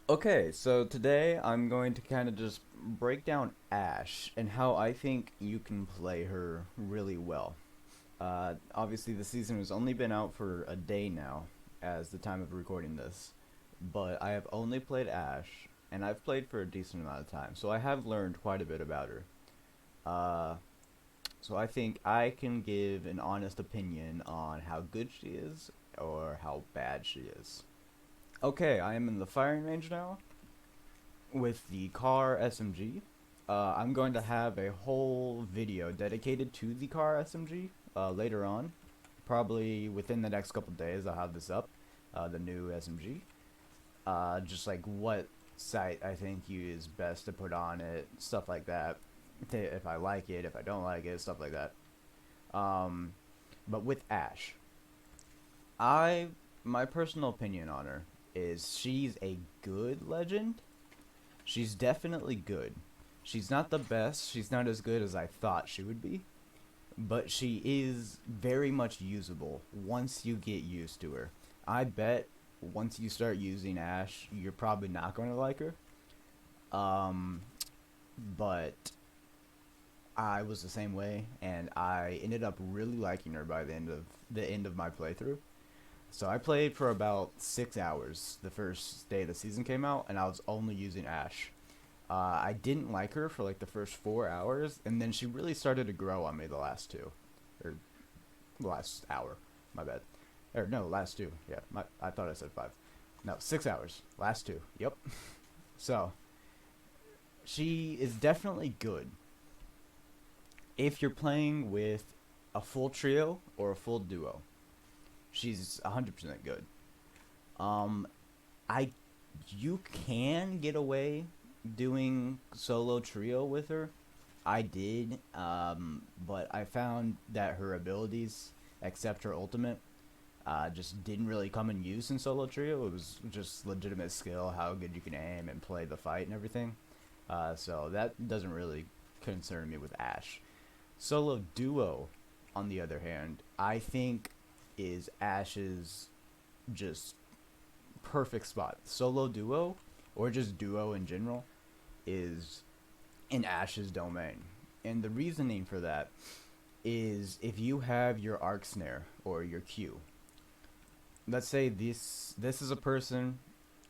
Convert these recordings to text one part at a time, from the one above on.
Okay, so today I'm going to kind of just break down Ash and how I think you can play her really well. Obviously, the season has only been out for a day now, as the time of recording this, but I have only played Ash, and I've played for a decent amount of time, so I have learned quite a bit about her. Uh, so I think I can give an honest opinion on how good she is or how bad she is. Okay, I am in the firing range now with the car SMG. I'm going to have a whole video dedicated to the car SMG later on. Probably within the next couple days, I'll have this up, the new SMG. Just like what sight I think you is best to put on it, stuff like that. If I like it, if I don't like it, stuff like that. Um, but with Ash, I my personal opinion on her is she's a good legend. She's definitely good. She's not the best. She's not as good as I thought she would be. But she is very much usable once you get used to her. I bet once you start using Ash, you're probably not going to like her. Um, but I was the same way, and I ended up really liking her by the end of my playthrough. So I played for about 6 hours the first day the season came out, and I was only using Ash. I didn't like her for like the first 4 hours, and then she really started to grow on me the last two, or the last hour. My bad. Or no, last two. Yeah, I thought I said five. No, 6 hours. Last two. Yep. So she is definitely good if you're playing with a full trio or a full duo. She's 100% good. Um, I you can get away doing solo trio with her. I did, but I found that her abilities, except her ultimate, just didn't really come in use in solo trio. It was just legitimate skill, how good you can aim and play the fight and everything. So that doesn't really concern me with Ash. Solo duo, on the other hand, I think is Ash's just perfect spot. Solo duo, or just duo in general, is in Ash's domain. And the reasoning for that is if you have your arc snare or your Q. Let's say this is a person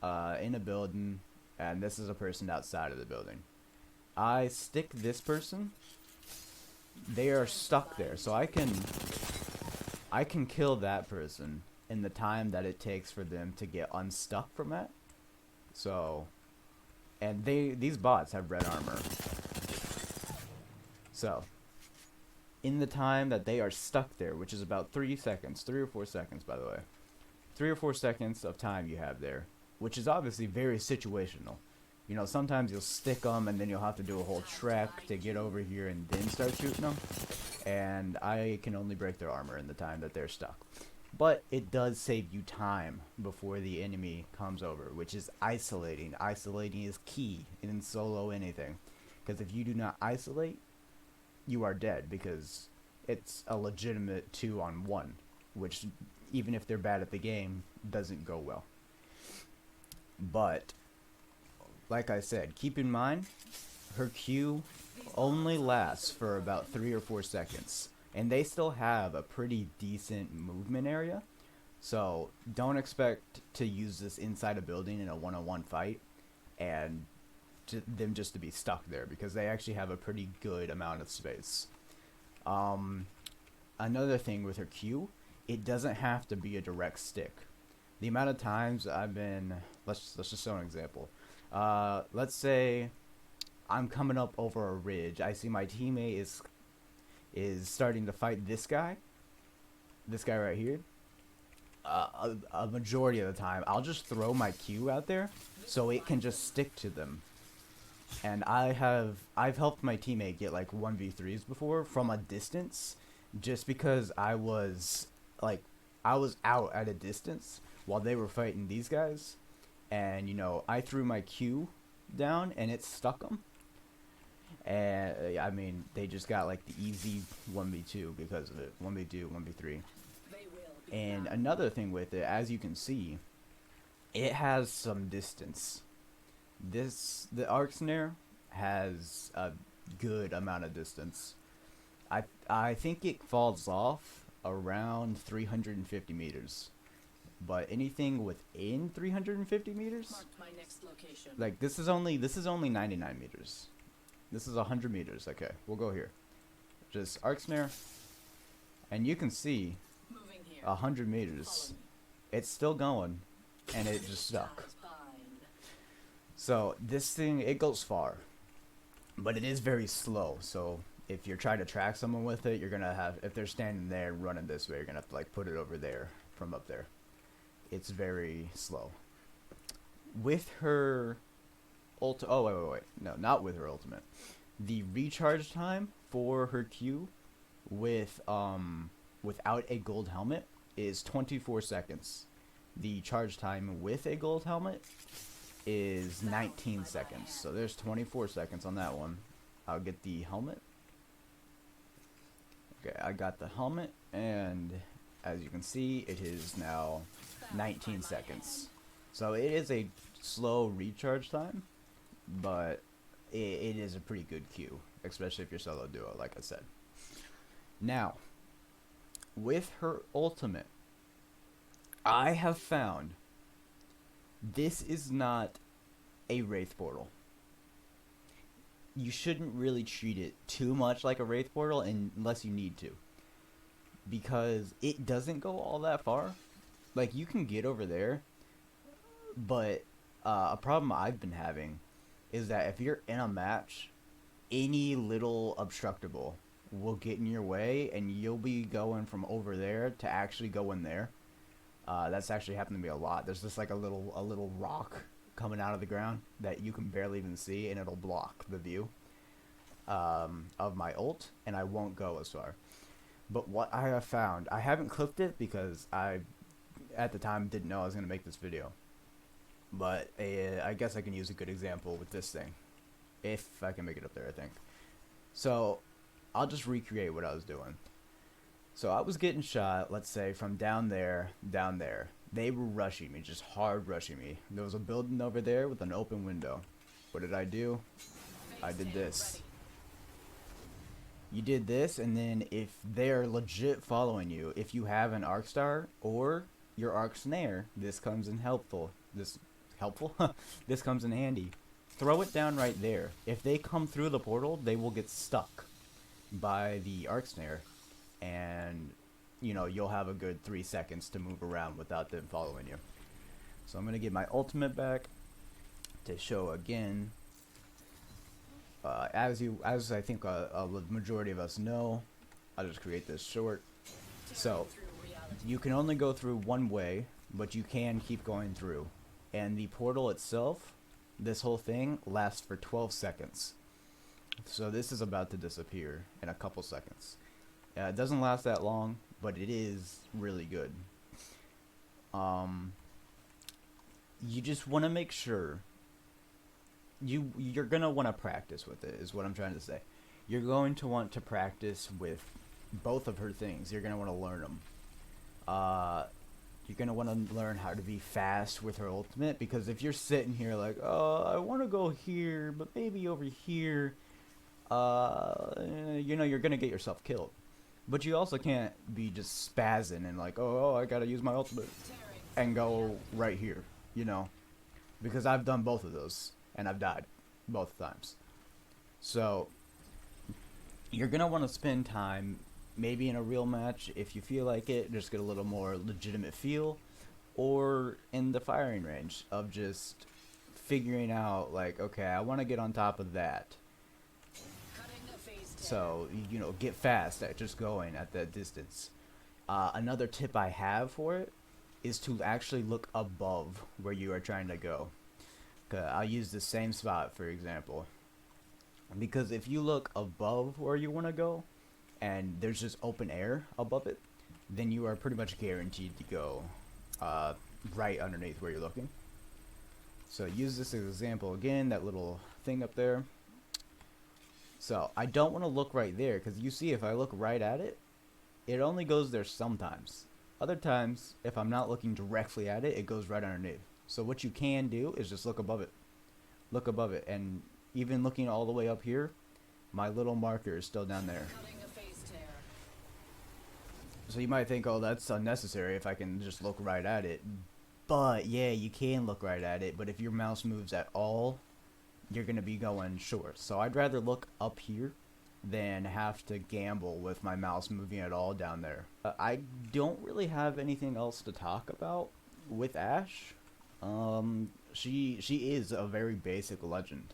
in a building, and this is a person outside of the building. I stick this person, they are stuck there, so I can kill that person in the time that it takes for them to get unstuck from that. So, and these bots have red armor. So, in the time that they are stuck there, which is about 3 seconds, 3 or 4 seconds by the way. 3 or 4 seconds of time you have there, which is obviously very situational. You know, sometimes you'll stick them and then you'll have to do a whole trek to get over here and then start shooting them. And I can only break their armor in the time that they're stuck. But it does save you time before the enemy comes over, which is isolating. Isolating is key in solo anything. Because if you do not isolate, you are dead because it's a legitimate 2-on-1, which even if they're bad at the game, doesn't go well. But like I said, keep in mind her Q only lasts for about 3 or 4 seconds, and they still have a pretty decent movement area. So don't expect to use this inside a building in a one-on-one fight and them just to be stuck there because they actually have a pretty good amount of space. Um, Another thing with her Q, it doesn't have to be a direct stick. The amount of times I've been, let's just show an example. Let's say I'm coming up over a ridge. I see my teammate is starting to fight this guy right here. A majority of the time, I'll just throw my Q out there so it can just stick to them. And I've helped my teammate get like 1v3s before from a distance, just because like I was out at a distance while they were fighting these guys, and I threw my Q down and it stuck them. And I mean, they just got like the easy 1v2 because of it. 1v2, 1v3. And another thing with it, as you can see, it has some distance. The arc snare has a good amount of distance. I think it falls off around 350 meters. But anything within 350 meters, Marked my next location. like this is only 99 meters. This is 100 meters. Okay, we'll go here. Just arc snare, and you can see Moving here. 100 Follow meters. me. It's still going, and it just stuck. Time's fine. So this thing, it goes far, but it is very slow. So if you're trying to track someone with it, you're gonna have, if they're standing there and running this way, you're gonna have to like put it over there from up there. It's very slow. With her oh wait, no, not with her ultimate. The recharge time for her Q with without a gold helmet is 24 seconds. The charge time with a gold helmet is 19 seconds. So there's 24 seconds on that one. I'll get the helmet. Okay, I got the helmet, and as you can see, it is now 19 seconds. So it is a slow recharge time, but it is a pretty good queue, especially if you're solo duo, like I said. Now, with her ultimate, I have found this is not a Wraith Portal. You shouldn't really treat it too much like a Wraith Portal unless you need to, because it doesn't go all that far. Like, you can get over there, but a problem I've been having is that if you're in a match, any little obstructable will get in your way, and you'll be going from over there to actually go in there. That's actually happened to me a lot. There's just like a little rock coming out of the ground that you can barely even see, and it'll block the view of my ult, and I won't go as far. But what I have found, I haven't clipped it because I, at the time, didn't know I was going to make this video. But I guess I can use a good example with this thing, if I can make it up there, I think. So I'll just recreate what I was doing. So I was getting shot, let's say, from down there. They were rushing me, just hard rushing me. There was a building over there with an open window. What did I do? I did this. You did this, and then if they're legit following you, if you have an arc star or your arc snare, this comes in helpful. This comes in handy. Throw it down right there. If they come through the portal, they will get stuck by the arc snare, and you'll have a good 3 seconds to move around without them following you. So I'm gonna get my ultimate back to show again. As I think a majority of us know, I'll just create this short. So you can only go through one way, but you can keep going through. And the portal itself, this whole thing, lasts for 12 seconds. So this is about to disappear in a couple seconds. It doesn't last that long, but it is really good. You just want to make sure you're gonna want to practice with it, is what I'm trying to say. You're going to want to practice with both of her things. You're gonna want to learn them. You're gonna want to learn how to be fast with her ultimate, because if you're sitting here like, oh, I want to go here, but maybe over here, you're gonna get yourself killed. But you also can't be just spazzing and like, oh, I gotta use my ultimate and go right here, because I've done both of those and I've died both times. So you're gonna want to spend time maybe in a real match if you feel like it, just get a little more legitimate feel, or in the firing range of just figuring out like, okay, I want to get on top of that. So, get fast at just going at that distance. Another tip I have for it is to actually look above where you are trying to go. I'll use the same spot, for example. Because if you look above where you want to go, and there's just open air above it, then you are pretty much guaranteed to go right underneath where you're looking. So use this as an example again, that little thing up there. So I don't want to look right there, because you see if I look right at it, it only goes there sometimes. Other times, if I'm not looking directly at it, it goes right underneath. So what you can do is just look above it. Look above it, and even looking all the way up here, my little marker is still down there. Cutting a phase tear. So you might think, oh, that's unnecessary if I can just look right at it. But yeah, you can look right at it, but if your mouse moves at all, you're going to be going short. So I'd rather look up here than have to gamble with my mouse moving at all down there. I don't really have anything else to talk about with Ashe. She is a very basic legend.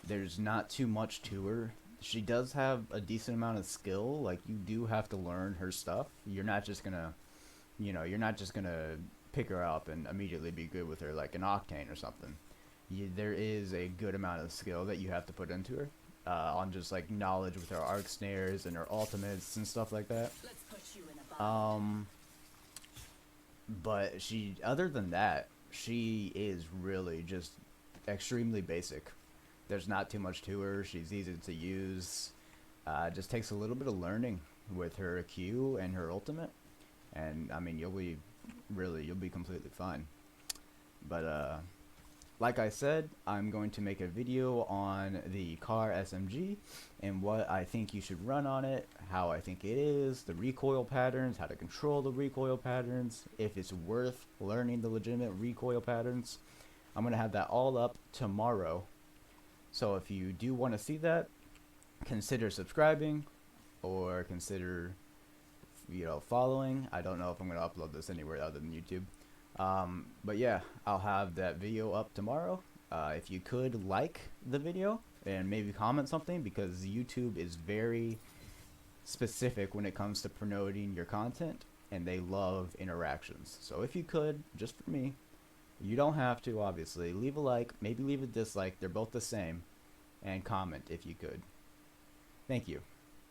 There's not too much to her. She does have a decent amount of skill. Like, you do have to learn her stuff. You're not just gonna, you're not just gonna pick her up and immediately be good with her like an Octane or something. There is a good amount of skill that you have to put into her. On just like knowledge with her arc snares and her ultimates and stuff like that. Let's put you in a bind. But other than that, she is really just extremely basic. There's not too much to her. She's easy to use. Just takes a little bit of learning with her Q and her ultimate, and I mean you'll be completely fine. But like I said, I'm going to make a video on the Car SMG and what I think you should run on it, how I think it is, the recoil patterns, how to control the recoil patterns, if it's worth learning the legitimate recoil patterns. I'm going to have that all up tomorrow. So if you do want to see that, consider subscribing or consider, following. I don't know if I'm going to upload this anywhere other than YouTube. But yeah, I'll have that video up tomorrow. If you could like the video and maybe comment something, because YouTube is very specific when it comes to promoting your content and they love interactions. So if you could, just for me, you don't have to obviously, leave a like, maybe leave a dislike, they're both the same, and comment if you could. Thank you.